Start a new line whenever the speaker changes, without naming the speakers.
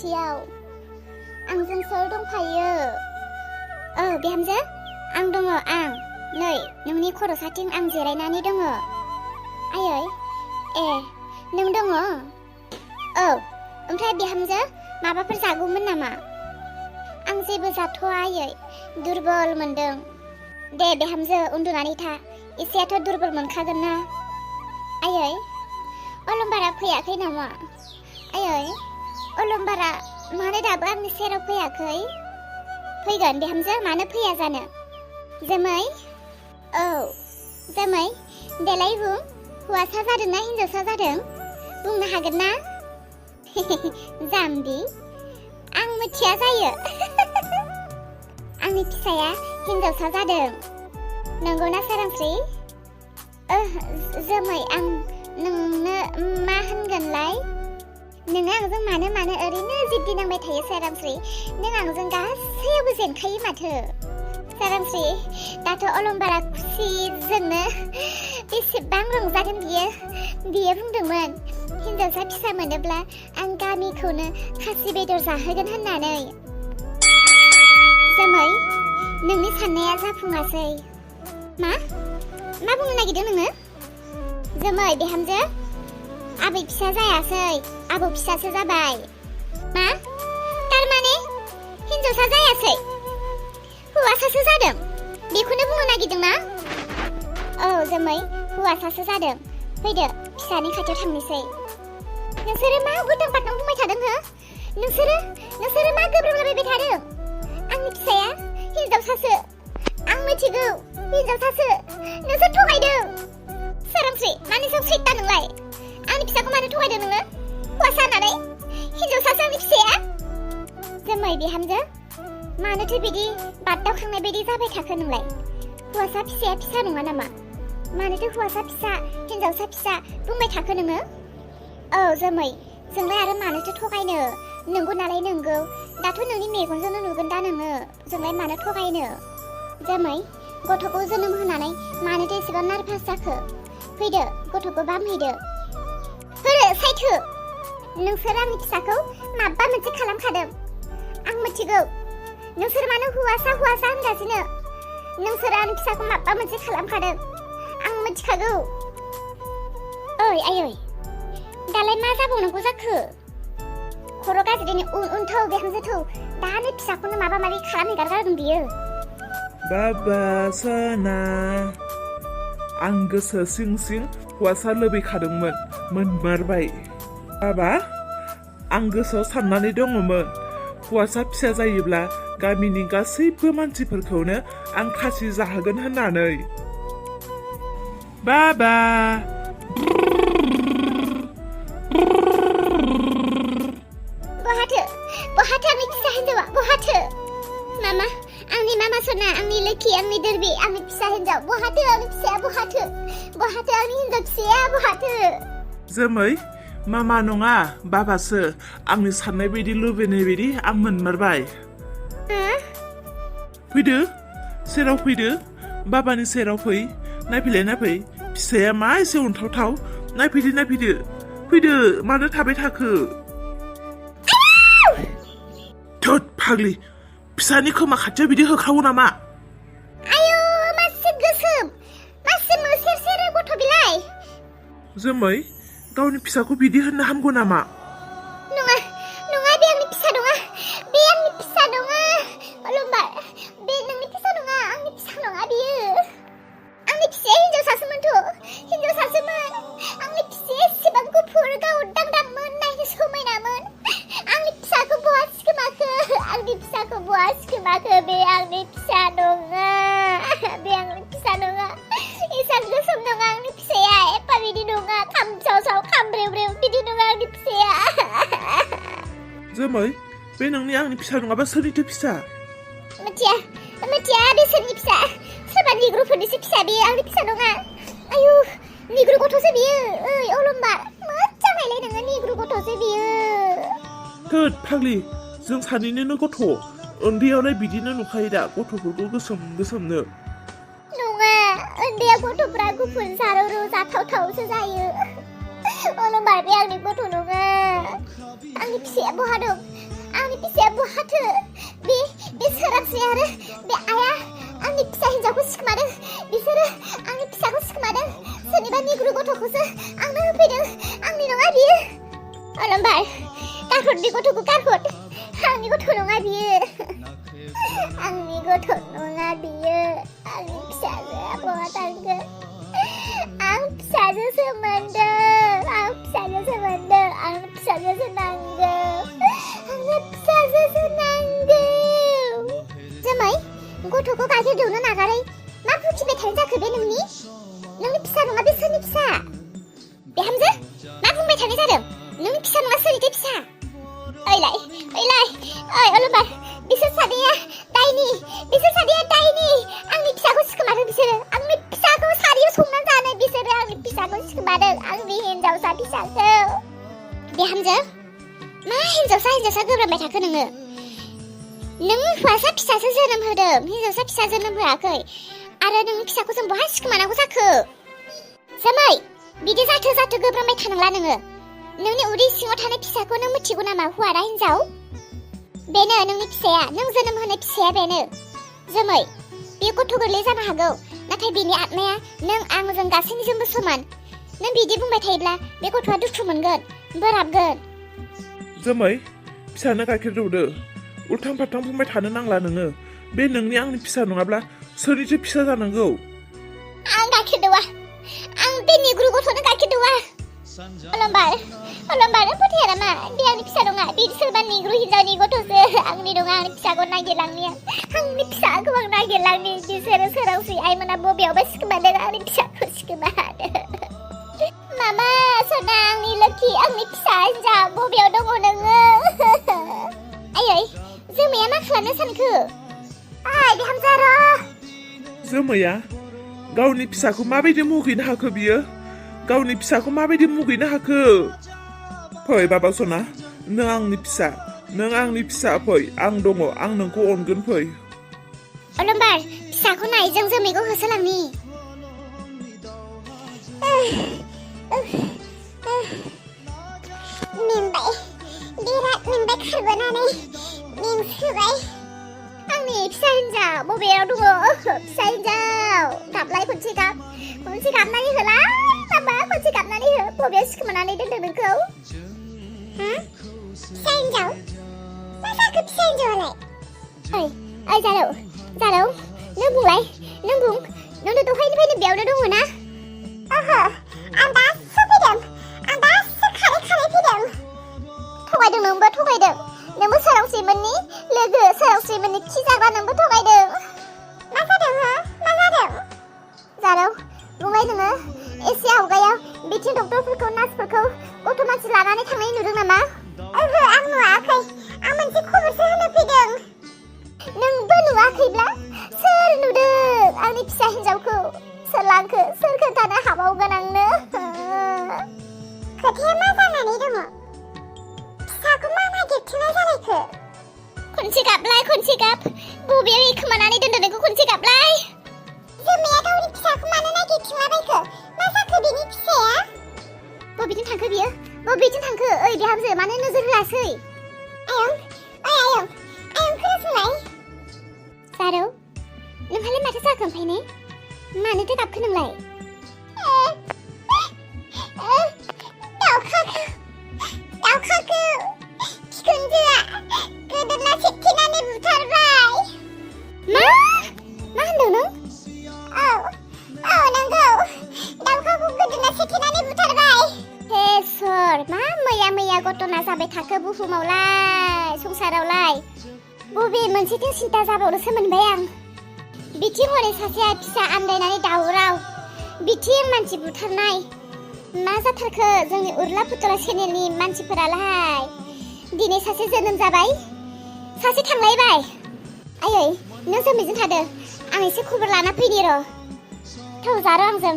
खाथियाव आंजों सोर दंफायो बिहामजो आं दङ आं नै नोंनि खर'साथिं आं जिरायनानै दङ आयै ए नों दङ ओमफ्राय बिहामजो माबाफोर जागौमोन नामा आं जेबो जाथ'आ आयै दुरबल मोनदों दे बिहामजो उन्दुनानै था एसेयाथ' दुरबल मोनखागोन ना आयै अलंबारा फैयाखै नामा आयै अलंबारा मानो दाबो आंनि सेराव फैयाखै फैगोन बिहामजो मानो फैया जानो जोमै जोमै देलाय बुं हौवासा जादों ना हिन्जावसा जादों बुंनो हागोन ना जाम्बि आं मिथिया जायो आंनि फिसाया हिन्जावसा जादों नंगौना सोरांस्रि जोमै आं नोंनो मा होनगोनलाय नोङो आंजों मानो ओरैनो जिद्दि नांबाय थायो सोरांस्रि नों आंजों गासैयावबो जेनखायो माथो सोरांस्रि दाथ' अलंबारा खुसिजोंनो बेसेबां रंजागोन बियो बुंदोंमोन हिन्जावसा फिसा मोनोब्ला आं गामिखौनो खासि बेदर जाहोगोन होननानै जोमै नोंनि साननाया जाफुङासै मा बुंनो नागिरदों नोङो जोमै बिहामजो आबै फिसा जायासै आबौ फिसासो जाबाय मा थारमाने हिन्जावसा जायासै हौवासासो जादों बेखौनो बुंनो नागिरदों ना जोमै हौवासासो जादों फैदो फिसानि खाथियाव थांनोसै नोंसोरो मा उल्टां फाल्टां बुंबाय थादों हो नोंसोरो मा गोब्राबलाबायबाय थादों आंनि फिसाया हिन्जावसासो आं मिथिगौ हिन्जावसासो नोंसोर थगायदों सोरांस्रि मानि सायाव सैता नोंलाय आंनि फिसाखौ मानो थगायदों नोङो हौवासा होननानै हिन्जावसासो आंनि फिसाया जोमै बिहामजो मानोथो बिदि बाददावखांनाय बायदि जाबाय थाखो नोंलाय हौवासा फिसाया फिसा नङा नामा मानोथो हौवासा फिसा हिन्जावसा फिसा बुंबाय थाखो नोङो जोमै जोंलाय आरो मानोथो थगायनो नंगौ नालाय नंगौ दाथ' नोंनि मेगनजोंनो नुगोन दा नोङो जोंलाय मानो थगायनो जोमै गथ'खौ जोनोम होनानै मानोथो एसेबां नार्भास जाखो फैदो गथ'खौ बामहैदो साइथो नोंसोर आंनि फिसाखौ माबा मोनसे खालामखादों आं मिथिगौ नोंसोर मानो हौवासा होनगासिनो नोंसोर आंनि फिसाखौ माबा मोनसे खालामखादों आं मिथिखागौ आयै दालाय मा जाबावनांगौ जाखो खर' गाज्रिनि उन थौ बिहामजो थौ दानो फिसाखौनो माबा माबि खालामहैगारगारदों बियो
बाबा सना आं गोसो सिं सिं हौवासा लुबैखादोंमोन मोनमारबाय बाबा आं गोसोआव साननानै दङमोन हौवासा फिसा जायोब्ला गामिनि गासैबो मानसिफोरखौनो आं खासि जाहोगोन होननानै बाबा
बहाथो आंनि फिसा हिन्जावा बहाथो मामा आंनि मामा सना आंनि लोखि आंनि दोरबि आंनि फिसा हिन्जाव बहाथो आंनि फिसाया बहाथो आंनि हिन्जाव फिसाया बहाथो
जोमै मामा नङा बाबासो आंनि साननाय बायदि लुबैनाय बायदि आं मोनमारबाय फैदो सेराव फैदो बाबानि सेराव फै नायफै फिसाया मा एसे अनथावथाव नायफैदो मानो थाबाय थाखो थोद फाग्लि फिसानि खोमा खाथियाव बिदि होख्रावो नामा
आयौ मासे गोसोम मासे मोसेर गथ' बिलाइ
जोमै गावनि फिसाखौ बिदि होननो हामगौ नामा
नङा बे आंनि फिसा नङा अलंबार बे नोंनि फिसा नङा आंनि फिसा नङा बियो आंनि फिसाया हिन्जावसासोमोन आंनि फिसाया एसेबां गुफुर गाव दांदांमोन नायनो समायनामोन आंनि फिसाखौ बहा सिखोमाखो बे आंनि फिसा नङा एसां गोसोम नङा आंनि फिसाया एफा बिदि नङा खामसाव खामब्रेव बिदि नङा आंनि फिसाया
जोमै बे नोंनि आंनि फिसा नङाबा सोरनिथो फिसा
मिथिया बे सोरनि फिसा सोरबा निग्रुफोरनिसो फिसा बेयो आंनि फिसा नङा आयु निग्रु गथ'सो बियो अलंबार मोजां नायलाय नोङो निग्रु गथ'सो बियो
थोद फाग्लि जों सानैनिनो गथ' उन्दैयावलाय बिदिनो नुखायो दा गथ'फोरखौ गोसोमनो
नङा उन्दैया गथ'फ्रा गुफुर जारौ जाथावथावसो जायो अलंबार बे आंनि गथ' नङा आंनि फिसाया बहा दं आंनि फिसाया बहाथो बे सोरांस्रि आरो बे आइया आंनि फिसा हिन्जावखौ सिखोमादों बिसोरो आंनि फिसाखौ सिखोमादों सोरनिबा निग्रु गथ'खौसो आंनो होफैदों आंनि नङा बियो अलंबार गारहर बे गथ'खौ गारहर आंनि गथ' नङा बियो आंनि गथ' नङा बियो आंनि फिसाजोआ बहा थांखो आं फिसाजोसो मोनदों आं फिसाजोसो मोनदों आंनो फिसाजोसो नांगौ आंनो फिसाजोसो नांगौ जोमै गथ'खौ गाइखेर दौनो नागारै मा फुखिबाय थानाय जाखो बे नोंनि फिसा नङा बे सोरनि फिसा बिहामजो मा बुंबाय थानाय जादों नोंनि फिसा नङा सोरनिथो फिसा ओइलाय ओइ अलंबार बिसोर सानैया दायनि आंनि फिसाखौ सिखोमादों बिसोरो आंनि फिसाखौ सारियाव संना जानो बिसोरो आंनि फिसाखौ सिखोमादों आंनि हिन्जावसा फिसाखौ बिहामजो मा हिन्जावसा गोब्राबबाय थाखो नोङो नों हौवासा फिसासो जोनोम होदों हिन्जावसा फिसा जोनोम होआखै आरो नोंनि फिसाखौ जों बहा सिखोमानांगौ जाखो जोमै बिदि जाथो गोब्राबबाय थानांला नोङो नोंनि उदै सिङाव थानाय फिसाखौ नों मिथिगौ नामा हौवा ना हिन्जाव बेनो नोंनि फिसाया नों जोनोम होनाय फिसाया बेनो जोमै बे गथ' गोरलै जानो हागौ नाथाय बिनि आत्माया नों आंजों गासैनिजोंबो समान नों बिदि बुंबाय थायोब्ला बे गथ'आ दुखु मोनगोन बोराबगोन
जोमै फिसानो गाइखेर दौदो उल्थां फाल्थां बुंबाय थानो नांला नोङो बे नोंनि आंनि फिसा नङाब्ला सोरनिथो फिसा जानांगौ
आं गाइखेर दौआ आं बे निग्रु गथ'नो गाइखेर दौआ अलंबार फोथाया नामा बे आंनि फिसा नङा बे सोरबा निग्रु हिन्जावनि गथ'सो आंनि नङा आंनि फिसाखौ नागिरलांनि आंनि फिसाखौ आं नागिरलांनि बिसोरो सोरांस्रि आइमोना बबेयावबा सिखोमादों आंनि फिसाखौ सिखोमादों मामा सना आंनि लोखि आंनि फिसा हिन्जाव बबेयाव दङ नोङो आयै जोमैया मा खालामनो सानखो बिहामजो र'
जोमैया गावनि फिसाखौ माबायदि मुगैनो हाखो बियो गावनि फिसाखौ माबायदि मुगैनो हाखो फै बाबा सना नों आंनि फिसा फै आं दङ आं नोंखौ अनगोन फै
अलंबार फिसाखौ नाय जों जोमैखौ होसोलांनि मेंबाय खारबोनानै मेंसोबाय आंनि फिसा हिन्जाव बबेयाव दङ फिसा हिन्जाव गाबलाय खनसे गाबनानै होलाय बाबा खनसे गाबनानै हो बबेयाव सिखोमानानै दोनदों नोंखौ फिसा हिन्जाव मा जाखो फिसा हिन्जावालाय ओइ जारौ नों बुंलाय नों बुं नोंनो दहायनिफ्रायनो बेयावनो दङ ना ओहो आं दासो फैदों खारै फैदों थगायदों नोंबो सोरांस्रिमोननि लोगो सोरांस्रिमोननि खि जाग्रा नोंबो थगायदों मा जादों जारौ बुंलाय नोङो एसे आवगायाव बिथिं डक्टरफोरखौ नार्सफोरखौ गथ' मानसि लानानै थांनाय नुदों नामा ओहो आं नुवाखै आं मोनसे खबरसो होनो फैदों नोंबो नुवाखैब्ला सोर नुदों आंनि फिसा हिन्जावखौ सोर लांखो सोर खोन्थानो हाबावगोन आंनो खोथाया मा जानानै दङ फिसाखौ मा नागिरथिंनाय जालायखो खनसे गाब बबेयाव खोमानानै दोनदों नोंखौ खनसे गाबलाय जोमैया गावनि फिसाखौ मानो नागिरथिंलाबायखो मा जाखो बिनि फिसाया बबेथिं थांखो बियो बबेथिं थांखो ओइ बिहामजो मानो नोजोर होआसै आयं खोनासंलाय जारौ नोंहालाय माथो जाखो ओमफ्राय ने मानोथो गाबखो नोंलाय दावखाखौ बिखुनजोआ गोदोना सेथेनानै बुथारबाय मा होनदों नों औ नंगौ दावखाखौ गोदोना सेथेनानै बुथारबाय हे सोर मा मैया घटना जाबाय थाखो बुहुमावलाय संसारावलाय बबे मोनसेथिं सिन्था जाबावनोसो मोनबाय आं बिथिं हरै सासेया फिसा आन्दायनानै दावराव बिथिं मानसि बुथारनाय मा जाथारखो जोंनि उरला पुतला चेनेलनि मानसिफोरालाय दिनै सासे जोनोम जाबाय सासे थांलायबाय आयै नों जोमैजों थादो आं एसे खबर लाना फैनि र' थौ जारो आंजों